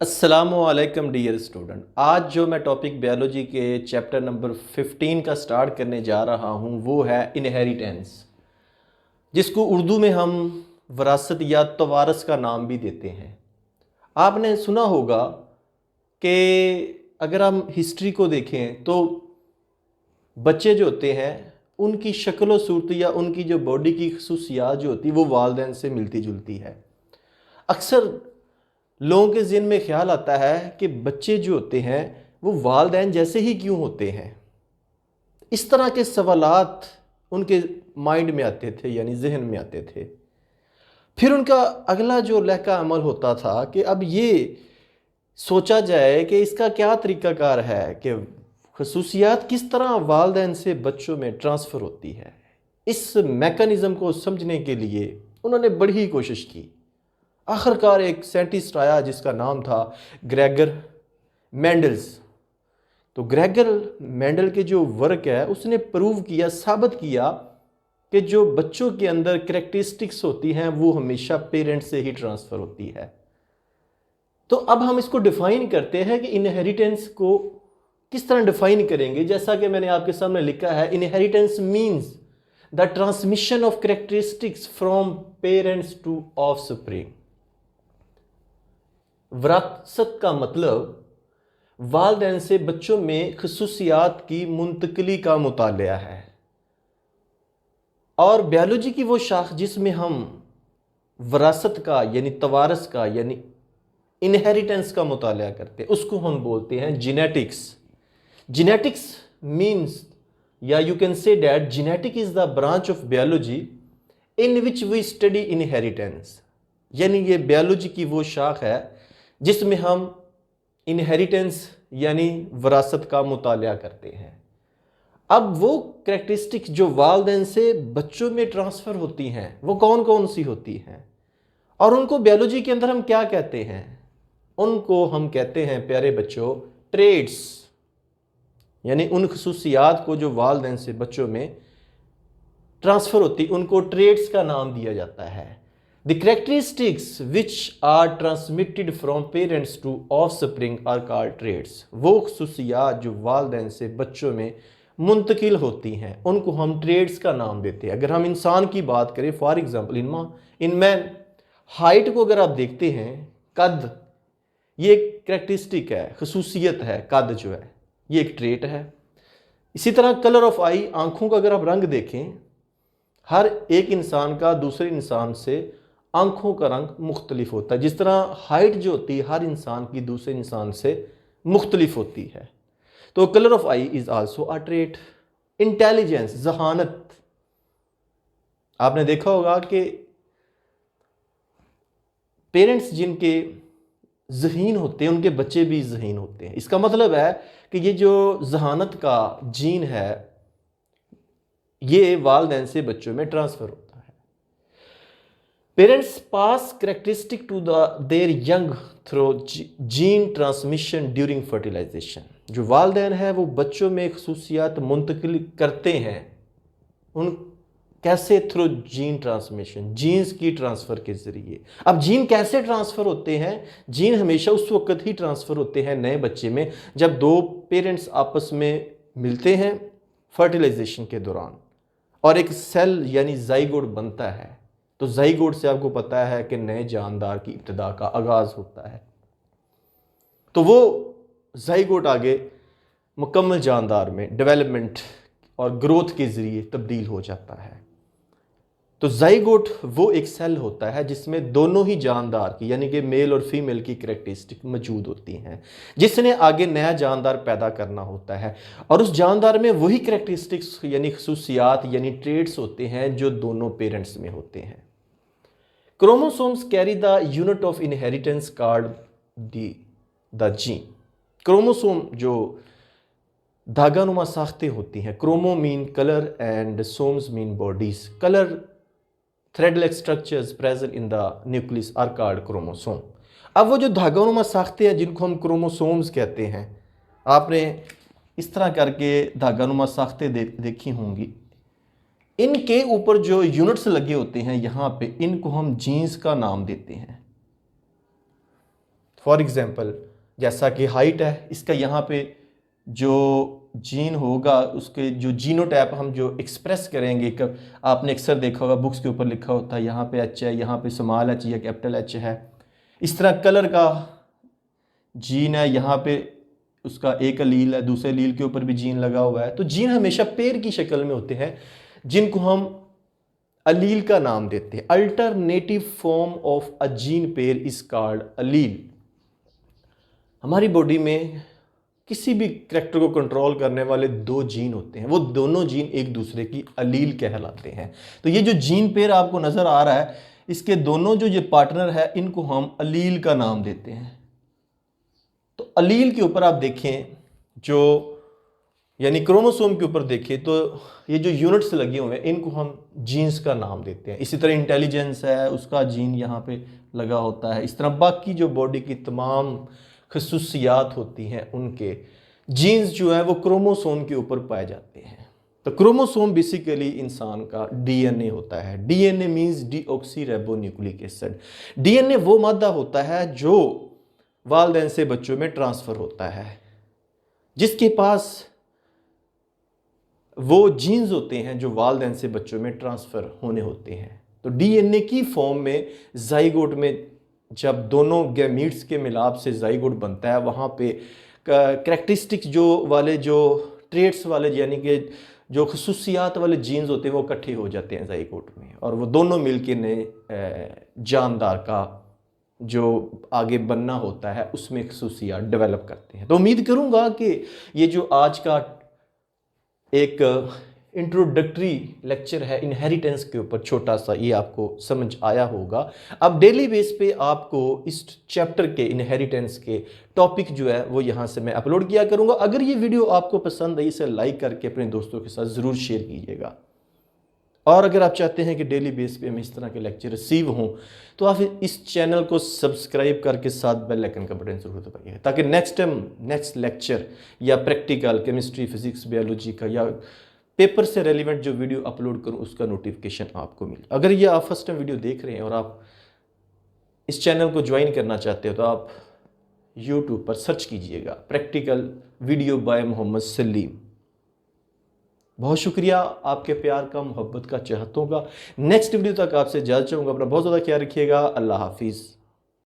अस्सलामुअलैकुम dear student. आज जो मैं टॉपिक बायोलॉजी के चैप्टर नंबर 15 का स्टार्ट करने जा रहा हूँ वो है इनहेरिटेंस, जिसको उर्दू में हम विरासत या तवारस का नाम भी देते हैं। आपने सुना होगा कि अगर हम हिस्ट्री को देखें तो बच्चे जो होते हैं उनकी शक्ल व सूरत या उनकी जो बॉडी की खसूसियात जो होती है वो वालिदैन से मिलती जुलती है। अक्सर लोगों के ज़हन में ख्याल आता है कि बच्चे जो होते हैं वो वालिदैन जैसे ही क्यों होते हैं। इस तरह के सवालात उनके माइंड में आते थे, यानी जहन में आते थे। फिर उनका अगला जो लहका अमल होता था कि अब ये सोचा जाए कि इसका क्या तरीक़ाकार है कि खसूसियात किस तरह वालिदैन से बच्चों में ट्रांसफ़र होती है। इस मैकेनिज़्म को समझने के लिए उन्होंने बड़ी ही कोशिश की। आखिरकार एक साइंटिस्ट आया जिसका नाम था ग्रेगर मेंडल्स। तो ग्रेगर मेंडल के जो वर्क है उसने प्रूव किया, साबित किया कि जो बच्चों के अंदर कैरेक्टरिस्टिक्स होती हैं वो हमेशा पेरेंट्स से ही ट्रांसफ़र होती है। तो अब हम इसको डिफ़ाइन करते हैं कि इनहेरिटेंस को किस तरह डिफ़ाइन करेंगे। जैसा कि मैंने आपके सामने लिखा है, inheritance means the transmission of characteristics from parents to offspring. विरासत का मतलब वालिदैन से बच्चों में खसूसियात की मुंतकली का मुतालिया है। और बायोलॉजी की वो शाख जिसमें हम विरासत का यानी तवारस का यानी इनहेरिटेंस का मुतालिया करते हैं उसको हम बोलते हैं जेनेटिक्स। जेनेटिक्स मीन्स या you can say that genetic is the branch of biology in which we study inheritance. यानी ये बायोलॉजी की वो शाख है जिसमें हम इनहेरिटेंस यानी विरासत का मुतालिया करते हैं। अब वो कैरेक्टरिस्टिक्स जो वालिदैन से बच्चों में ट्रांसफ़र होती हैं वो कौन कौन सी होती हैं और उनको बायोलॉजी के अंदर हम क्या कहते हैं? उनको हम कहते हैं प्यारे बच्चों ट्रेड्स, यानी उन खसूसियात को जो वालिदैन से बच्चों में ट्रांसफ़र होती उनको ट्रेड्स का नाम दिया जाता है। The characteristics which are transmitted from parents to offspring are called traits। वो खसूसियात जो वालिदैन से बच्चों में मुंतकिल होती हैं उनको हम ट्रेड्स का नाम देते हैं। अगर हम इंसान की बात करें, for example in man, height को अगर आप देखते हैं, कद ये एक कैरेक्टरिस्टिक है, खसूसियत है। कद जो है ये एक ट्रेट है। इसी तरह कलर ऑफ आई, आंखों का अगर आप रंग देखें, हर एक इंसान का दूसरे इंसान से आंखों का रंग मुख्तलिफ होता है। जिस तरह हाइट जो होती है हर इंसान की दूसरे इंसान से मुख्तलिफ होती है। तो colour of eye is also a trait. Intelligence, जहानत, आपने देखा होगा कि पेरेंट्स जिनके ज़हीन होते हैं उनके बच्चे भी ज़हीन होते हैं। इसका मतलब है कि ये जो जहानत का जीन है ये वालिदैन से बच्चों में ट्रांसफ़र होता है। Parents pass characteristic to their young through gene transmission during fertilization. जो वालिदैन है वो बच्चों में खसूसियात मुंतकिल करते हैं। उन कैसे? थ्रू जीन ट्रांसमिशन, जीन्स की ट्रांसफ़र के ज़रिए। अब जीन कैसे ट्रांसफ़र होते हैं? जीन हमेशा उस वक्त ही ट्रांसफ़र होते हैं नए बच्चे में जब दो पेरेंट्स आपस में मिलते हैं फर्टिलाइजेशन के दौरान और एक सेल यानी जाइगोट बनता है। तो जाइगोट से आपको पता है कि नए जानदार की इब्तिदा का आगाज़ होता है। तो वो जाइगोट आगे मुकम्मल जानदार में डेवलपमेंट और ग्रोथ के ज़रिए तब्दील हो जाता है। तो जाइगोट वो एक सेल होता है जिसमें दोनों ही जानदार की यानी कि मेल और फीमेल की कैरेक्टरिस्टिक मौजूद होती हैं, जिसने आगे नया जानदार पैदा करना होता है। और उस जानदार में वही कैरेक्टरिस्टिक्स यानी खसूसियात यानी ट्रेड्स होते हैं जो दोनों पेरेंट्स में होते हैं। Chromosomes carry the unit of inheritance called the gene. Chromosome जो धागानुमा साख्तें होती हैं, chromo mean colour and somes mean bodies. Colour thread like structures present in the nucleus are called chromosome. अब वो जो धागानुमा साख्तें हैं जिनको हम क्रोमोसोम्स कहते हैं, आपने इस तरह करके धागानुमा साख्तें देखी होंगी। इनके ऊपर जो यूनिट्स लगे होते हैं यहाँ पे, इनको हम जीन्स का नाम देते हैं। फॉर एग्जांपल जैसा कि हाइट है, इसका यहाँ पे जो जीन होगा उसके जो जीनोटाइप हम जो एक्सप्रेस करेंगे, कब आपने अक्सर देखा होगा बुक्स के ऊपर लिखा होता है यहाँ पे एच है, यहाँ पे स्मॉल एच या कैपिटल एच है। इस तरह कलर का जीन है, यहाँ पे उसका एक अलील है, दूसरे अलील के ऊपर भी जीन लगा हुआ है। तो जीन हमेशा पेयर की शक्ल में होते हैं जिनको हम अलील का नाम देते हैं। Alternative form of a gene pair is called allele. हमारी बॉडी में किसी भी करैक्टर को कंट्रोल करने वाले दो जीन होते हैं, वो दोनों जीन एक दूसरे की अलील कहलाते हैं। तो ये जो जीन पेयर आपको नजर आ रहा है, इसके दोनों जो ये पार्टनर है इनको हम अलील का नाम देते हैं। तो अलील के ऊपर आप देखें, जो यानी क्रोमोसोम के ऊपर देखें, तो ये जो यूनिट्स लगे हुए हैं इनको हम जीन्स का नाम देते हैं। इसी तरह इंटेलिजेंस है, उसका जीन यहाँ पे लगा होता है। इस तरह बाकी जो बॉडी की तमाम खसूसियात होती हैं उनके जीन्स जो है वो क्रोमोसोम के ऊपर पाए जाते हैं। तो क्रोमोसोम बेसिकली इंसान का डीएनए होता है। DNA means deoxyribonucleic acid. DNA वो मादा होता है जो वालिदैन से बच्चों में ट्रांसफर होता है, जिसके पास वो जीन्स होते हैं जो वालिदैन से बच्चों में ट्रांसफर होने होते हैं। तो डीएनए की फॉर्म में जाइगोट में जब दोनों गैमीट्स के मिलाप से जाइगोट बनता है, वहाँ पे करैक्टरिस्टिक्स जो ट्रेट्स वाले यानी कि जो खसूसियात वाले जीन्स होते हैं वो इकट्ठे हो जाते हैं जाइगोट में, और वो दोनों मिलके नए जानदार का जो आगे बनना होता है उसमें खसूसियात डेवलप करते हैं। तो उम्मीद करूँगा कि ये जो आज का एक इंट्रोडक्टरी लेक्चर है इनहेरिटेंस के ऊपर छोटा सा, ये आपको समझ आया होगा। अब डेली बेस पे आपको इस चैप्टर के इनहेरिटेंस के टॉपिक जो है वो यहाँ से मैं अपलोड किया करूँगा। अगर ये वीडियो आपको पसंद आई, इसे लाइक करके अपने दोस्तों के साथ ज़रूर शेयर कीजिएगा। और अगर आप चाहते हैं कि डेली बेस पे हमें इस तरह के लेक्चर रिसीव हों, तो आप इस चैनल को सब्सक्राइब करके साथ बेल आइकन का बटन जरूर दबाइए, ताकि नेक्स्ट लेक्चर या प्रैक्टिकल केमिस्ट्री, फिजिक्स, बायोलॉजी का या पेपर से रेलिवेंट जो वीडियो अपलोड करूं उसका नोटिफिकेशन आपको मिले। अगर ये आप फर्स्ट टाइम वीडियो देख रहे हैं और आप इस चैनल को ज्वाइन करना चाहते हो, तो आप यूट्यूब पर सर्च कीजिएगा practical video by Mohammad Salim. बहुत शुक्रिया आपके प्यार का, मोहब्बत का, चाहतों का। नेक्स्ट वीडियो तक आपसे इजाज़त चाहूँगा। अपना बहुत ज़्यादा ख्याल रखिएगा। अल्लाह हाफिज़।